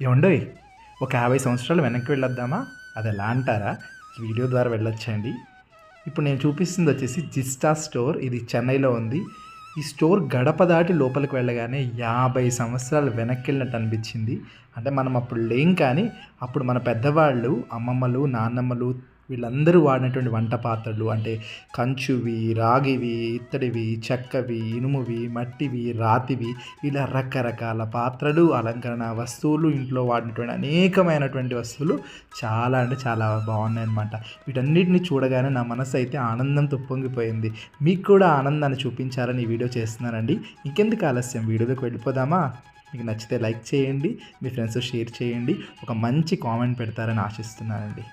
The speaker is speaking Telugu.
ఏవండోయ్ ఒక 50 సంవత్సరాలు వెనక్కి వెళ్ళొద్దామా? అది ఎలా అంటారా? వీడియో ద్వారా వెళ్ళొచ్చండి. ఇప్పుడు నేను చూపిస్తుంది వచ్చేసి జిస్టా స్టోర్. ఇది చెన్నైలో ఉంది. ఈ స్టోర్ గడప దాటి లోపలికి వెళ్ళగానే 50 సంవత్సరాలు వెనక్కెళ్ళినట్టు అనిపించింది. అంటే మనం అప్పుడు లేం కానీ, అప్పుడు మన పెద్దవాళ్ళు అమ్మమ్మలు, నాన్నమ్మలు వీళ్ళందరూ వాడినటువంటి వంట పాత్రలు అంటే కంచువి, రాగివి, ఇత్తడివి, చెక్కవి, ఇనుమువి, మట్టివి, రాతివి ఇలా రకరకాల పాత్రలు, అలంకరణ వస్తువులు, ఇంట్లో వాడినటువంటి అనేకమైనటువంటి వస్తువులు చాలా అంటే చాలా బాగున్నాయన్నమాట. వీటన్నిటిని చూడగానే నా మనసు అయితే ఆనందంతో ఉప్పొంగిపోయింది. మీకు కూడా ఆనందాన్ని చూపించాలని ఈ వీడియో చేస్తున్నానండి. ఇంకెందుకు ఆలస్యం, వీడియోలోకి వెళ్ళిపోదామా? మీకు నచ్చితే లైక్ చేయండి, మీ ఫ్రెండ్స్తో షేర్ చేయండి, ఒక మంచి కామెంట్ పెడతారని ఆశిస్తున్నానండి.